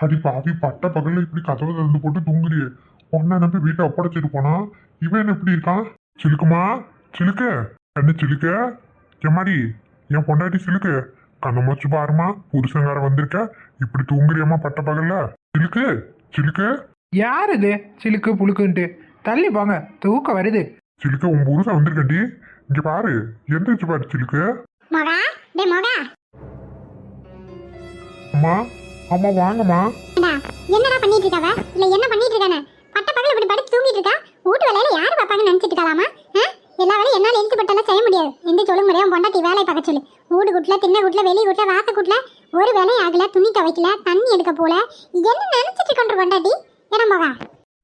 அடி பாவி பட்ட பகல்ல இப்படி கதவை திறந்து போட்டு தூங்குறியே. உன்னை நம்பி வீட்டை ஒப்படைச்சிட்டு போனா இவன் என்ன இப்படி இருக்கான்? சிலுக்குமா, சிலுக்கு, என்ன சிலுக்கு, எம்மாடி, என் பொண்டாட்டி சிலுக்கு, கண்ணை மூச்சு பாருமா, புருஷங்கார வந்திருக்க, இப்படி தூங்குறியம்மா பட்ட பகல்ல? சிலுக்கு, சிலுக்கு, யார் இது சிலுக்கு புழுக்குன்ட்டு? தள்ளி போங்க, தூக்கம் வருது. சிலுக்கு, உன் புருஷன் வந்திருக்கண்டி, இங்க பாரு, எந்திரிச்சு பாரு சிலுக்கு. மகா, டே மகா, அம்மா, அம்மா வாங்கம்மா. ஏண்டா, என்னடா பண்ணிட்டு இருக்கவ? இல்ல என்ன பண்ணிட்டு இருக்கானே? பட்ட பகல இப்படி படுத்து தூங்கிட்டு இருக்கா? வீட்டு வேலையில யாரு பாப்பாங்கன்னு நினைச்சிட்டு இருக்கலாமா? எல்லா வேலையும் என்னால எழுத்து பட்டாலும் செய்ய முடியாது. எந்த சொல்ல முடியாது, பொண்டாட்டி வேலையை பார்க்க சொல்லு. வீடு குட்ல, திண்ணை குட்ல, வெளி குட்ல, வாச குட்ல, ஒரு வேலையும் ஆகல, துணி துவைக்கல, தண்ணி எடுக்க போல, என்ன நினைச்சிட்டு கொண்டு பொண்டாட்டி? ஏன்னா மகா,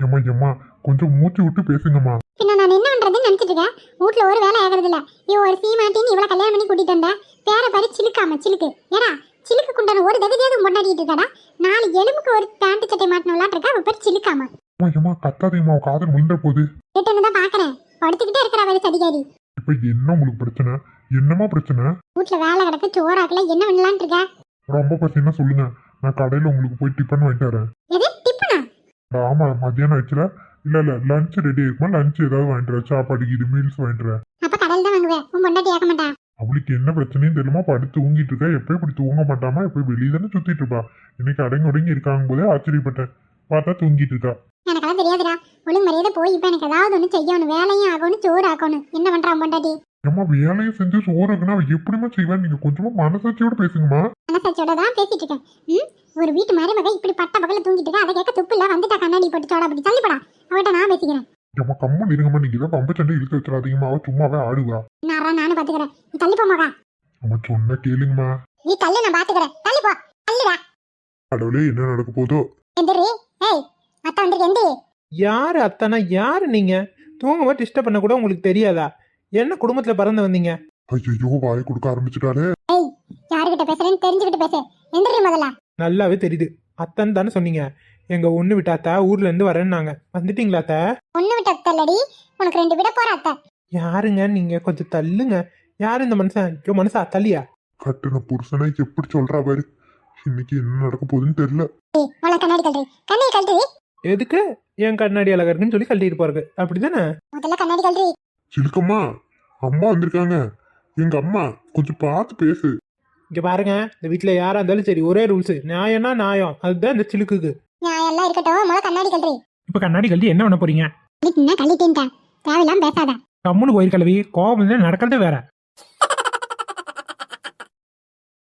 எம்மா எம்மா, கொஞ்சம் மூச்சு விட்டு பேசுங்கம்மா. பின்ன நான் என்ன பண்றதுன்னு நினைச்சிட்டு இருக்கேன். வீட்டுல ஒரு வேலை ஆகிறது இல்ல. ஒரு சீமாட்டின்னு இவ்வளவு கல்யாணம் பண்ணி கூட்டிட்டு வந்த பேர பாரு சிலுக்காம சிலுக்கு. ஏடா சிலுக்கு குண்டான ஒரு தகுதியாவது கொண்டாடிட்டு இருக்காடா. 4 எலும்புக்கு ஒரு பேண்ட் சட்டை மாட்டணும்லாம் இருக்கா. அவ பேர் சிலுக்காம. அம்மா எம்மா கத்தாதீங்கம்மா, காதல் முழுந்த போகுது. ரிட்டர்னு தான் பாக்குறேன். படுத்துக்கிட்டே இருக்கிற வேலை சதிகாரி. இப்ப என்ன உங்களுக்கு பிரச்சனை? என்னம்மா பிரச்சனை? வீட்டுல வேலை கிடக்கு, சோறாக்கல, என்ன பண்ணலான் இருக்க? ரொம்ப பசின்னா சொல்லுங்க, நான் கடையில உங்களுக்கு போய் டிஃபன் வாங்கிட்டு வரேன். எது டிப்பனா? ஆமா, மத்தியானம் ஆயிடுச்சுல. இல்ல இல்ல, லஞ்ச் ரெடி இருக்குமா? லஞ்ச் ஏதாவது வாங்கிட்டு வரேன், சாப்பாடு இது மீல்ஸ் வாங்கிட்டு வரேன். அப்ப கடையில் தான் வாங்குவேன். உன் பொண்டாட்டி ஏற்க மாட்டா. அவளுக்கு என்ன பிரச்சனையும் தெரியுமா? படுத்து தூங்கிட்டு இருக்கா. எப்பயும் இப்படி தூங்க மாட்டாமா, எப்பயும் வெளியே தானே சுத்திட்டு இருப்பா. இன்னைக்கு அடங்கி ஒடங்கி இருக்காங்க போதே ஆச்சரியப்பட்டேன். பார்த்தா தூங்கிட்டு இருக்கா. எனக்கெல்லாம் தெரியாதுடா. ஒழுங்கு மரியாதை போய் இப்ப எனக்கு ஏதாவது ஒண்ணு செய்யணும். வேலையும் ஆகணும், சோறு ஆக்கணும். என்ன பண்றான் பொண்டாட்டி? ஏம்மா வேலையும் செஞ்சு சோறு இருக்குன்னா அவ எப்படிமா செய்வா? நீங்க கொஞ்சமா மனசாட்சியோட பேசுங்கம்மா. மனசாட்சியோட தான் பேசிட்டு இருக்கேன். ஒரு வீட்டு மருமக இப்படி பட்ட பகல தூங்கிட்டு இருக்கா. அதை கேட்க துப்பு இல்ல. வந்துட்டா கண்ணாடி போட்டு சோடா அப்படி தள்ளிப்படா. அவட்ட நான் பேசிக்கிறேன். ஏம்மா கம்மன் இருங்கம்மா, நீங்க தான் பம்பு சண்டை இழுத்து வச்சிடாதீங்கம்மா. அவ சும்மாவே ஆடுவா. நானும் பாத்துக்கிறேன். நீ தள்ளி போ மகா. அம்மா சொன்ன கேளுங்கம்மா. நீ தள்ளு, நான் பாத்துக்கிறேன். தள்ளி போ, தள்ளுடா. கடவுளே, என்ன நடக்க போதோ? எந்திரி. ஏய், அத்தா வந்திருக்கு, எந்திரி. யாரு அத்தானா? யாரு நீங்க? தூங்கும்போது டிஸ்டர்ப் பண்ண கூட உங்களுக்கு தெரியாதா? என்ன குடும்பத்துல பிறந்து வந்தீங்க? ஐயோ, வாயை கொடுக்க ஆரம்பிச்சுட்டாலே. ஏய், யாருகிட்ட பேசுறேன்னு தெரிஞ்சுக்கிட்டு பேசு. எந்திரி முதல்ல. நல்லாவே தெரியுது. அத்தன் தானே சொன்னீங்க. எங்க ஒண்ணு விட்டாத்தா ஊர்ல இருந்து வரேன்னாங்க. வந்துட்டீங்களா அத்தை? ஒண்ணு விட்ட அத்தல்லடி, உனக்கு 2 விட போற அத்தை. யாருங்க நீங்க? கொஞ்சம் தள்ளுங்க. யாரு இந்த மனுஷன்? ஐயோ மனுஷா தள்ளியா? கட்டுன புருஷனை எப்படி சொல்றா பாரு. இன்னைக்கு என்ன நடக்க போகுதுன்னு தெரியல. ஏய், உனக்கு கண்ணாடி கழட்டு. கண்ணாடி கழட்டு. எதுக்கு? என் கண்ணாடி அழகா இருக்குன்னு சொல்லி கழட்டிட்டு போறது அப்படிதானே? முதல்ல கண்ணாடி கழட்டு. சிலுக்கம்மா, அம்மா வந்திருக்காங்க. எங்க அம்மா, கொஞ்சம் பார்த்து பேசு. இங்க பாருங்க, இந்த வீட்டுல யாரா இருந்தாலும் சரி, ஒரே ரூல்ஸ். நியாயம்னா நியாயம். அதுதான் இந்த சிலுக்குக்கு. நான் எல்லாம் இருக்கட்டும், முதல்ல கண்ணாடி கழட்டு. இப்ப கண்ணாடி கழட்டி என்ன பண்ண போறீங்க? என்ன கழட்டிட்டேன்? தேவையில்லாம பேசாத. கம்முன்னு கோயில் கழுவி கோபம் நடக்கிறது வேற.